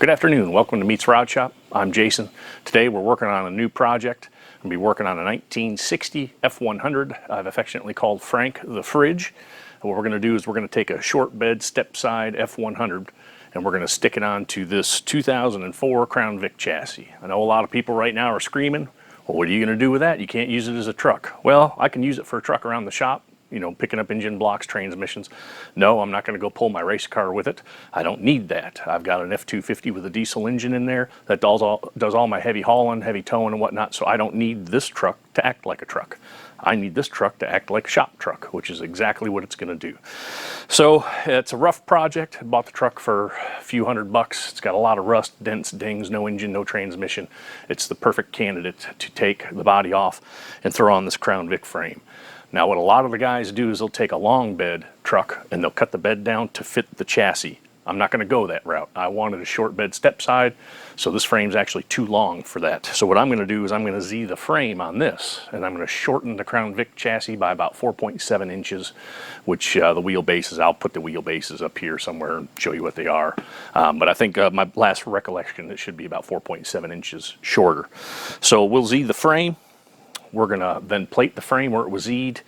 Good afternoon, welcome to Meets Rod Shop. I'm Jason. Today we're working on a new project. I'm going to be working on a 1960 F100 I've affectionately called Frank the Fridge. And what we're going to do is we're going to take a short bed step side F100 and we're going to stick it onto this 2004 Crown Vic chassis. I know a lot of people right now are screaming, well, what are you going to do with that? You can't use it as a truck. Well, I can use it for a truck around the shop, you know, picking up engine blocks, transmissions. No, I'm not going to go pull my race car with it. I don't need that. I've got an F250 with a diesel engine in there that does all my heavy hauling, heavy towing and whatnot, so I don't need this truck to act like a truck. I need this truck to act like a shop truck, which is exactly what it's going to do. So it's a rough project. I bought the truck for a few $100. It's got a lot of rust, dents, dings, no engine, no transmission. It's the perfect candidate to take the body off and throw on this Crown Vic frame. Now what a lot of the guys do is they'll take a long bed truck and they'll cut the bed down to fit the chassis. I'm not going to go that route. I wanted a short bed step side, so this frame's actually too long for that. So what I'm going to do is I'm going to Z the frame on this, and I'm going to shorten the Crown Vic chassis by about 4.7 inches, which the wheelbases, I'll put the wheelbases up here somewhere and show you what they are. But I think my last recollection, it should be about 4.7 inches shorter. So we'll Z the frame. We're going to then plate the frame where it was Z'd,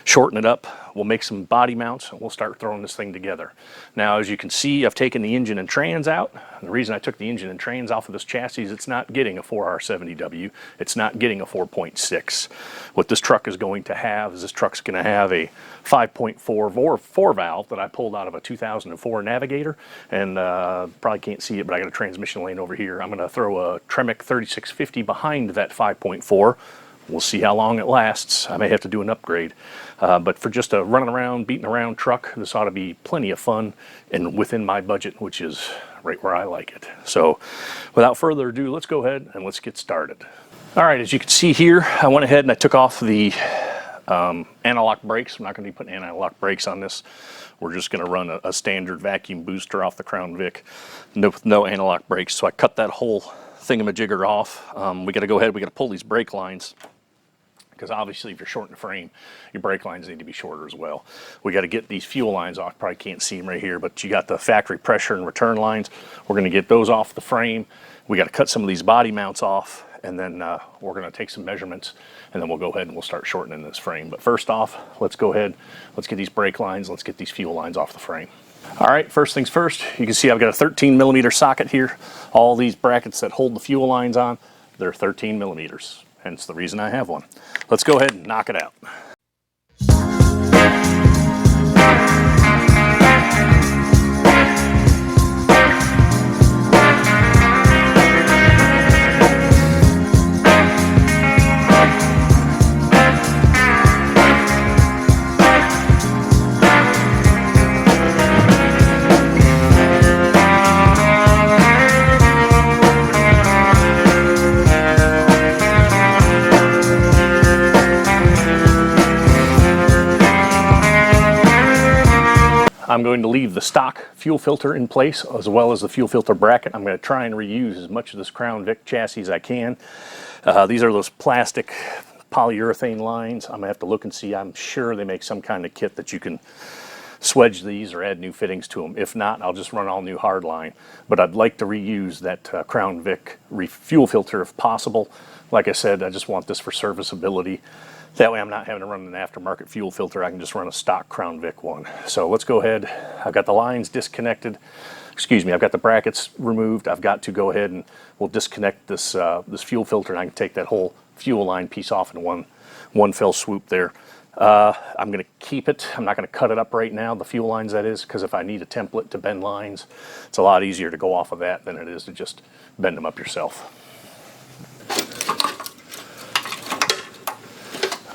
shorten it up, we'll make some body mounts, and we'll start throwing this thing together. Now, as you can see, I've taken the engine and trans out. And the reason I took the engine and trans off of this chassis is it's not getting a 4R70W. It's not getting a 4.6. What this truck is going to have is this truck's going to have a 5.4 4 valve that I pulled out of a 2004 Navigator. And probably can't see it, but I got a transmission lane over here. I'm going to throw a Tremec 3650 behind that 5.4. We'll see how long it lasts. I may have to do an upgrade. But for just a running around, beating around truck, this ought to be plenty of fun and within my budget, which is right where I like it. So without further ado, let's go ahead and let's get started. All right, as you can see here, I went ahead and I took off the anti-lock brakes. I'm not going to be putting anti-lock brakes on this. We're just going to run a standard vacuum booster off the Crown Vic, no anti-lock brakes. So I cut that whole thingamajigger off. We got to go ahead, we got to pull these brake lines, because obviously if you're shorting the frame, your brake lines need to be shorter as well. We got to get these fuel lines off. Probably can't see them right here, but you got the factory pressure and return lines. We're going to get those off the frame. We got to cut some of these body mounts off, and then we're going to take some measurements, and then we'll go ahead and we'll start shortening this frame. But first off, let's go ahead, let's get these brake lines, let's get these fuel lines off the frame. All right, first things first, you can see I've got a 13 millimeter socket here. All these brackets that hold the fuel lines on, they're 13 millimeters. Hence the reason I have one. Let's go ahead and knock it out. I'm going to leave the stock fuel filter in place as well as the fuel filter bracket. I'm going to try and reuse as much of this Crown Vic chassis as I can. These are those plastic polyurethane lines. I'm going to have to look and see. I'm sure they make some kind of kit that you can swedge these or add new fittings to them. If not, I'll just run all new hard line. But I'd like to reuse that Crown Vic fuel filter if possible. Like I said, I just want this for serviceability. That way I'm not having to run an aftermarket fuel filter. I can just run a stock Crown Vic one. So let's go ahead. I've got the lines disconnected. Excuse me, I've got the brackets removed. I've got to go ahead and we'll disconnect this this fuel filter, and I can take that whole fuel line piece off in one fell swoop there. I'm going to keep it. I'm not going to cut it up right now, the fuel lines that is, because if I need a template to bend lines, it's a lot easier to go off of that than it is to just bend them up yourself.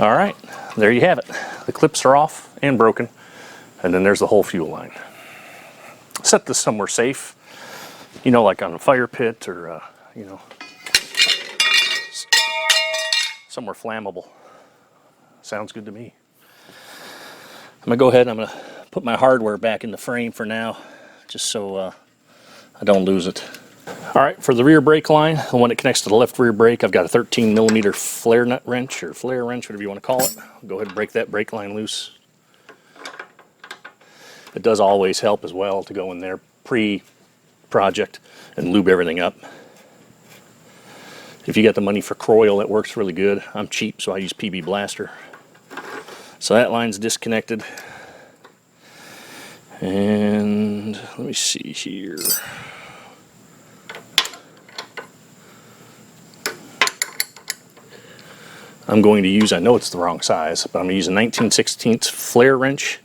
All right, there you have it. The clips are off and broken, and then there's the whole fuel line. Set this somewhere safe, you know, like on a fire pit or, you know, somewhere flammable. Sounds good to me. I'm gonna go ahead and I'm gonna put my hardware back in the frame for now, just so I don't lose it. All right, for the rear brake line, the one that connects to the left rear brake, I've got a 13 millimeter flare nut wrench, or flare wrench, whatever you want to call it. I'll go ahead and break that brake line loose. It does always help as well to go in there project and lube everything up. If you got the money for Croyle, that works really good. I'm cheap, so I use PB Blaster. So that line's disconnected. And let me see here. I'm going to use, I know it's the wrong size, but I'm going to use a 19/16 flare wrench,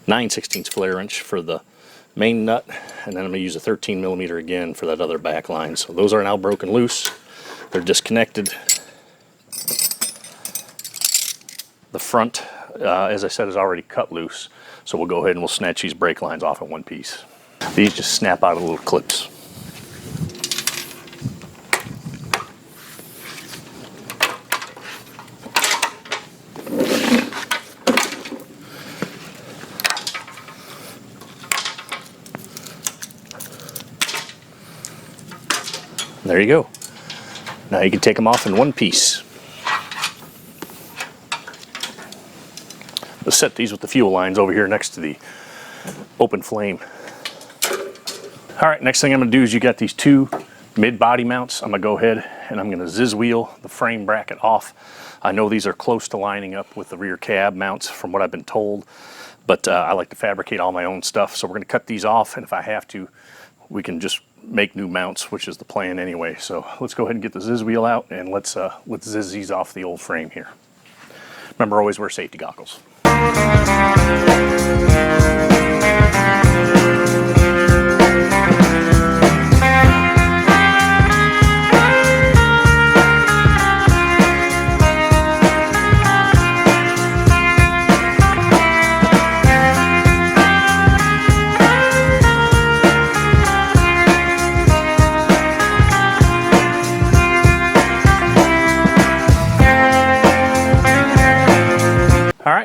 9/16 flare wrench for the main nut, and then I'm going to use a 13mm again for that other back line. So those are now broken loose. They're disconnected. The front, as I said, is already cut loose. So we'll go ahead and we'll snatch these brake lines off in one piece. These just snap out of little clips. There you go. Now you can take them off in one piece. Let's set these with the fuel lines over here next to the open flame. All right, next thing I'm going to do is you got these two mid-body mounts. I'm going to go ahead and I'm going to ziz wheel the frame bracket off. I know these are close to lining up with the rear cab mounts from what I've been told, but I like to fabricate all my own stuff. So we're going to cut these off, and if I have to, we can just make new mounts, which is the plan anyway. So let's go ahead and get the ziz wheel out, and let's ziz these off the old frame here. Remember, always wear safety goggles.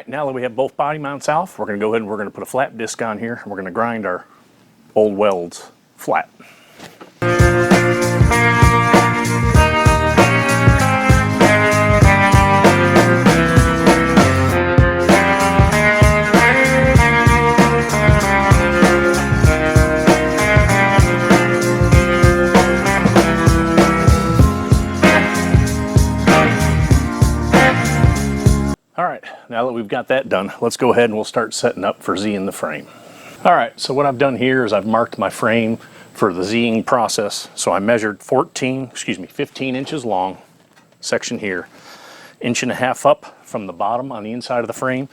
Now that we have both body mounts off, we're going to go ahead and we're going to put a flat disc on here, and we're going to grind our old welds flat. Now that we've got that done, let's go ahead and we'll start setting up for Z-ing the frame. All right, so what I've done here is I've marked my frame for the Z-ing process. So I measured 15 inches long, section here, 1.5 inches up from the bottom on the inside of the frame,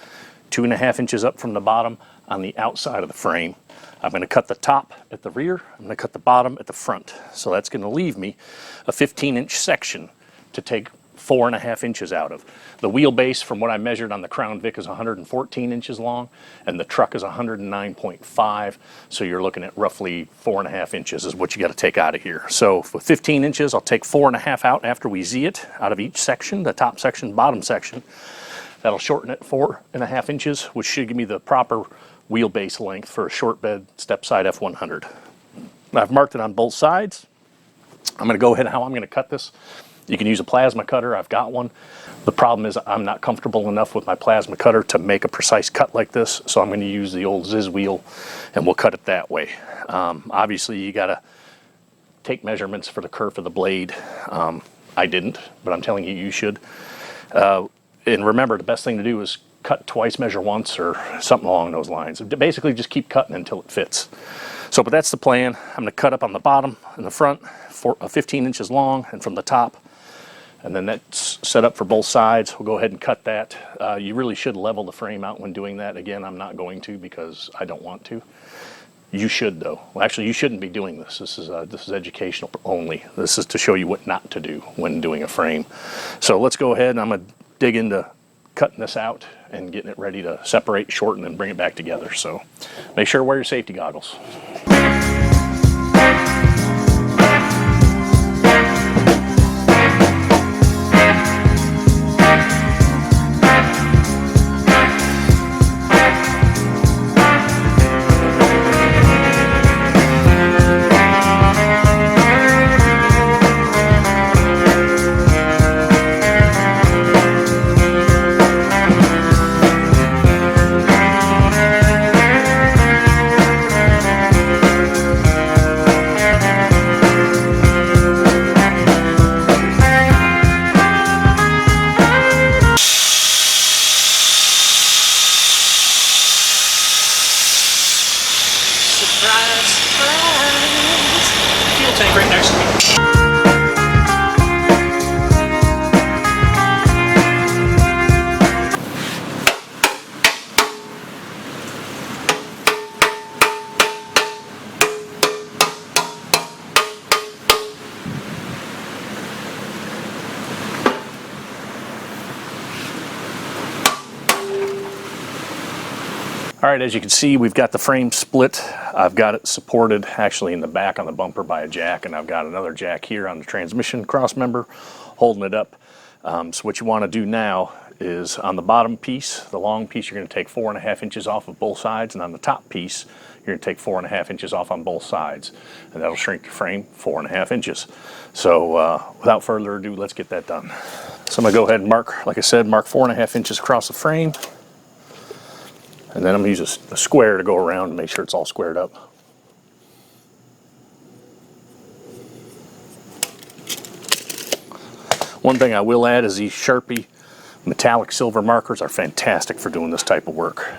2.5 inches up from the bottom on the outside of the frame. I'm going to cut the top at the rear, I'm going to cut the bottom at the front. So that's going to leave me a 15-inch section to take 4.5 inches out of. The wheelbase from what I measured on the Crown Vic is 114 inches long, and the truck is 109.5, so you're looking at roughly 4.5 inches is what you got to take out of here. So with 15 inches, I'll take 4.5 out after we Z it out of each section, the top section, bottom section. That'll shorten it 4.5 inches, which should give me the proper wheelbase length for a short bed step side F100. I've marked it on both sides. I'm going to go ahead and how I'm going to cut this. You can use a plasma cutter, I've got one. The problem is I'm not comfortable enough with my plasma cutter to make a precise cut like this, so I'm going to use the old ziz wheel and we'll cut it that way. Obviously you got to take measurements for the kerf of the blade. I didn't, but I'm telling you, you should. And remember, the best thing to do is cut twice, measure once, or something along those lines. Basically just keep cutting until it fits. So, but that's the plan. I'm going to cut up on the bottom and the front, 15 inches long, and from the top. And then that's set up for both sides. We'll go ahead and cut that. You really should level the frame out when doing that. Again, I'm not going to because I don't want to. You should though. Well, actually, you shouldn't be doing this. This is educational only. This is to show you what not to do when doing a frame. So let's go ahead and I'm going to dig into cutting this out and getting it ready to separate, shorten, and bring it back together. So make sure to wear your safety goggles. Fuel tank right next to me. All right, as you can see, we've got the frame split. I've got it supported actually in the back on the bumper by a jack, and I've got another jack here on the transmission cross member holding it up. So what you want to do now is on the bottom piece, the long piece, you're going to take 4.5 inches off of both sides, and on the top piece, you're going to take 4.5 inches off on both sides, and that'll shrink the frame 4.5 inches. So without further ado, let's get that done. So I'm going to go ahead and mark, like I said, mark 4.5 inches across the frame. And then I'm going to use a square to go around and make sure it's all squared up. One thing I will add is these Sharpie metallic silver markers are fantastic for doing this type of work.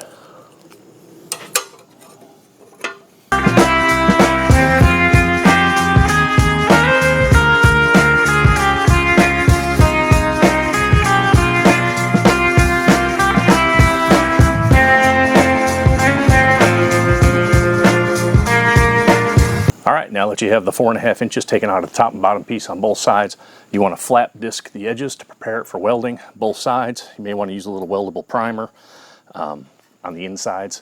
Now that you have the 4.5 inches taken out of the top and bottom piece on both sides, you want to flap disc the edges to prepare it for welding both sides. You may want to use a little weldable primer on the insides.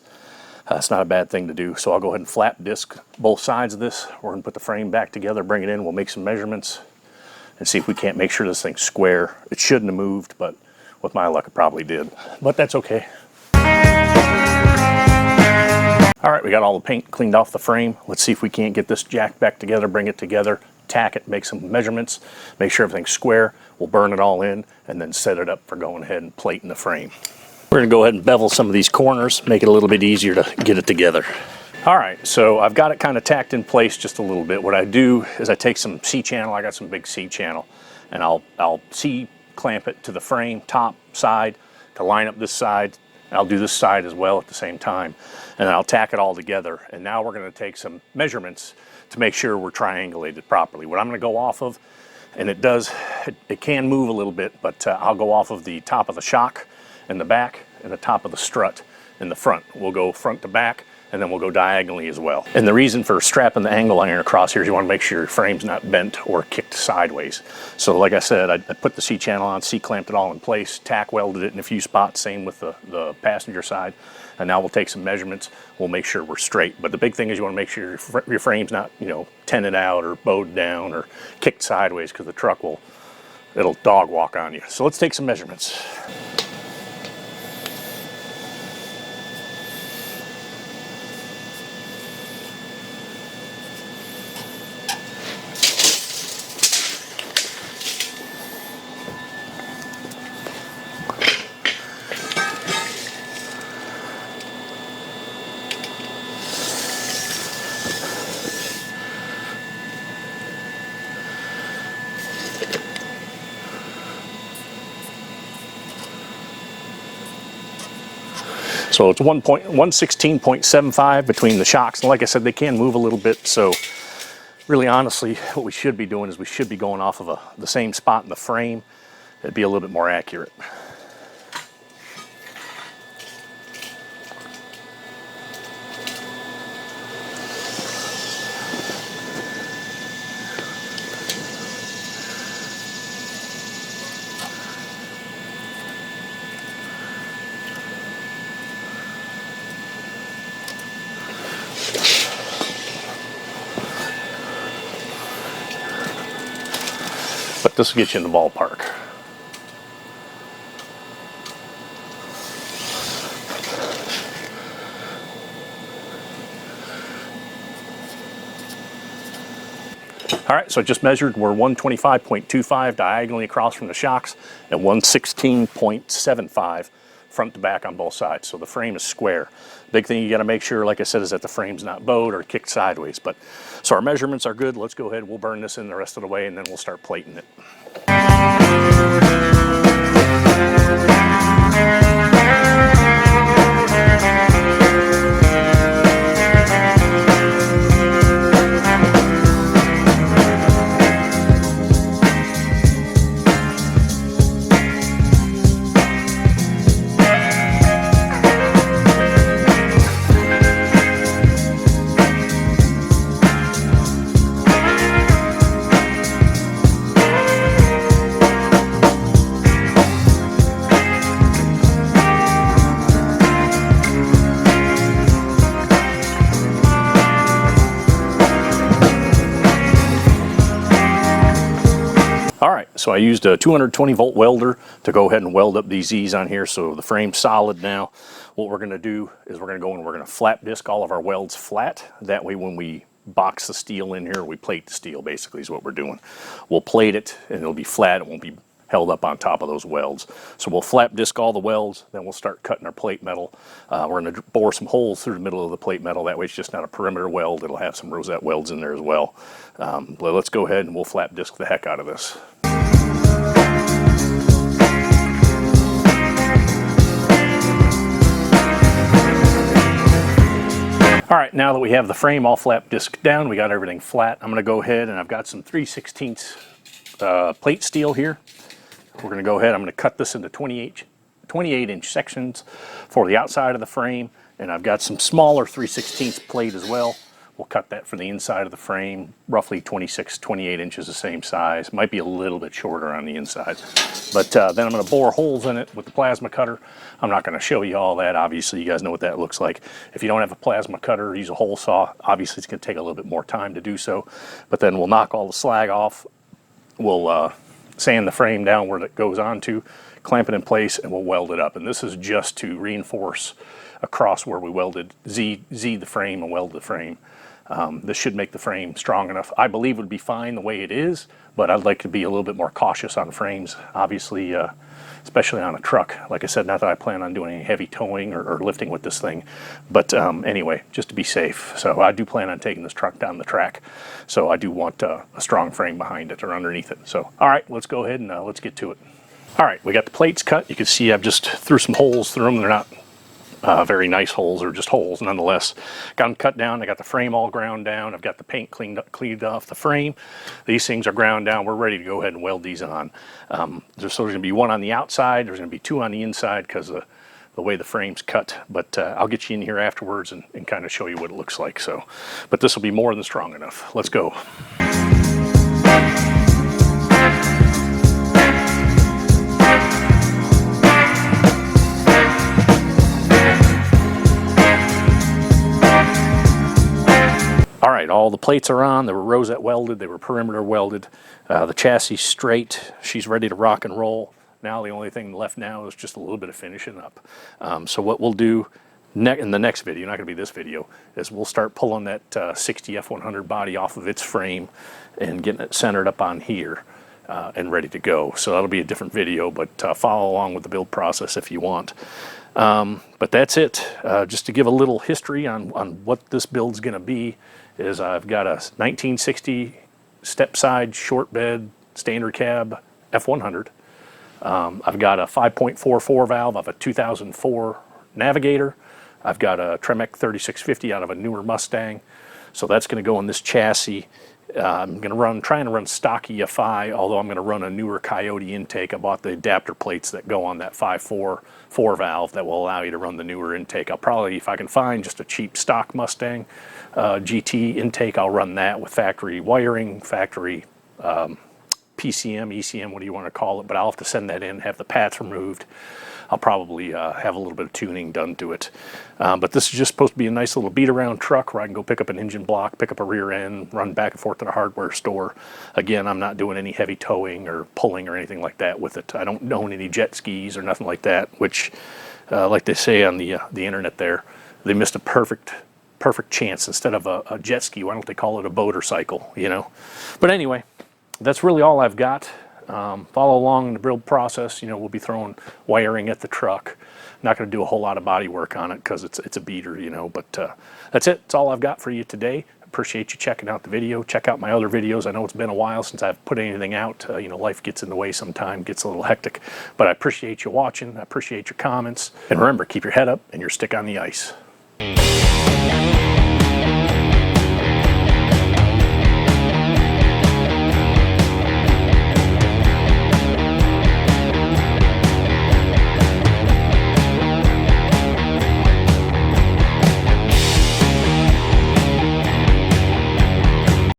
It's not a bad thing to do. So I'll go ahead and flap disc both sides of this. We're going to put the frame back together, bring it in, we'll make some measurements and see if we can't make sure this thing's square. It shouldn't have moved, but with my luck it probably did. But that's okay. All right, we got all the paint cleaned off the frame. Let's see if we can't get this jack back together, bring it together, tack it, make some measurements, make sure everything's square. We'll burn it all in and then set it up for going ahead and plating the frame. We're gonna go ahead and bevel some of these corners, make it a little bit easier to get it together. All right, so I've got it kind of tacked in place just a little bit. What I do is I take some C-channel, I got some big C-channel, and I'll C-clamp it to the frame, top, side, to line up this side. I'll do this side as well at the same time, and I'll tack it all together. And now we're going to take some measurements to make sure we're triangulated properly. What I'm going to go off of, and it can move a little bit, but I'll go off of the top of the shock in the back and the top of the strut in the front. We'll go front to back, and then we'll go diagonally as well. And the reason for strapping the angle iron across here is you want to make sure your frame's not bent or kicked sideways. So like I said, I put the C-channel on, C-clamped it all in place, tack welded it in a few spots, same with the passenger side. And now we'll take some measurements, we'll make sure we're straight. But the big thing is you want to make sure your frame's not, you know, tented out or bowed down or kicked sideways, because the truck it'll dog walk on you. So let's take some measurements. So it's 116.75 between the shocks. And like I said, they can move a little bit. So really honestly, what we should be doing is we should be going off of the same spot in the frame. It'd be a little bit more accurate. But this will get you in the ballpark. All right, so I just measured. We're 125.25 diagonally across from the shocks and 116.75 front to back on both sides. So the frame is square. Big thing you got to make sure, like I said, is that the frame's not bowed or kicked sideways. But so our measurements are good. Let's go ahead. We'll burn this in the rest of the way, and then we'll start plating it. All right, so I used a 220 volt welder to go ahead and weld up these Z's on here so the frame's solid now. What we're going to do is we're going to go and we're going to flap disc all of our welds flat. That way when we box the steel in here, we plate the steel basically is what we're doing. We'll plate it and it'll be flat, it won't be held up on top of those welds. So we'll flap disc all the welds, then we'll start cutting our plate metal. We're going to bore some holes through the middle of the plate metal. That way it's just not a perimeter weld, it'll have some rosette welds in there as well. Let's go ahead and we'll flap disc the heck out of this. All right, now that we have the frame all flap disc down, we got everything flat, I'm going to go ahead and I've got some 3/16 plate steel here. We're going to go ahead, I'm going to cut this into 28-inch sections for the outside of the frame, and I've got some smaller 3/16 plate as well. We'll cut that for the inside of the frame, roughly 26, 28 inches, the same size. Might be a little bit shorter on the inside. But then I'm going to bore holes in it with the plasma cutter. I'm not going to show you all that. Obviously, you guys know what that looks like. If you don't have a plasma cutter, use a hole saw. Obviously, it's going to take a little bit more time to do so. But then we'll knock all the slag off. We'll sand the frame down where it goes onto, clamp it in place, and we'll weld it up. And this is just to reinforce across where we welded Z the frame and weld the frame. This should make the frame strong enough. I believe it would be fine the way it is, but I'd like to be a little bit more cautious on frames, obviously, especially on a truck. Like I said, not that I plan on doing any heavy towing or lifting with this thing, but anyway, just to be safe. So I do plan on taking this truck down the track, so I do want a strong frame behind it or underneath it. So, all right, let's go ahead and let's get to it. All right, we got the plates cut. You can see I've just threw some holes through them. They're not very nice holes, or just holes nonetheless. Got them cut down. I got the frame all ground down. I've got the paint cleaned off the frame. These things are ground down. We're ready to go ahead and weld these on. There's going to be one on the outside. There's going to be two on the inside because of the way the frame's cut. But I'll get you in here afterwards and kind of show you what it looks like. So, but this will be more than strong enough. Let's go. All right, all the plates are on. They were rosette welded. They were perimeter welded. The chassis straight. She's ready to rock and roll. Now the only thing left now is just a little bit of finishing up. So what we'll do in the next video, not going to be this video, is we'll start pulling that 60 F100 body off of its frame and getting it centered up on here and ready to go. So that'll be a different video, but follow along with the build process if you want. But that's it. Just to give a little history on what this build's going to be, is I've got a 1960 step side short bed standard cab F100. I've got a 5.44 valve of a 2004 Navigator. I've got a Tremec 3650 out of a newer Mustang. So that's going to go in this chassis. I'm going to trying to run stock EFI, although I'm going to run a newer Coyote intake. I bought the adapter plates that go on that 5.44 valve that will allow you to run the newer intake. I'll probably, if I can find just a cheap stock Mustang GT intake, I'll run that with factory wiring, factory PCM, ECM, what do you want to call it, but I'll have to send that in, have the pads removed. I'll probably have a little bit of tuning done to it. But this is just supposed to be a nice little beat-around truck where I can go pick up an engine block, pick up a rear end, run back and forth to the hardware store. Again, I'm not doing any heavy towing or pulling or anything like that with it. I don't own any jet skis or nothing like that, which, like they say on the internet there, they missed a perfect chance. Instead of a jet ski, why don't they call it a boat or cycle, you know? But anyway, that's really all I've got. Follow along in the build process. You know, we'll be throwing wiring at the truck. Not going to do a whole lot of body work on it because it's a beater, you know. But that's it. That's all I've got for you today. Appreciate you checking out the video. Check out my other videos. I know it's been a while since I've put anything out. You know, life gets in the way sometimes, gets a little hectic. But I appreciate you watching. I appreciate your comments. And remember, keep your head up and your stick on the ice.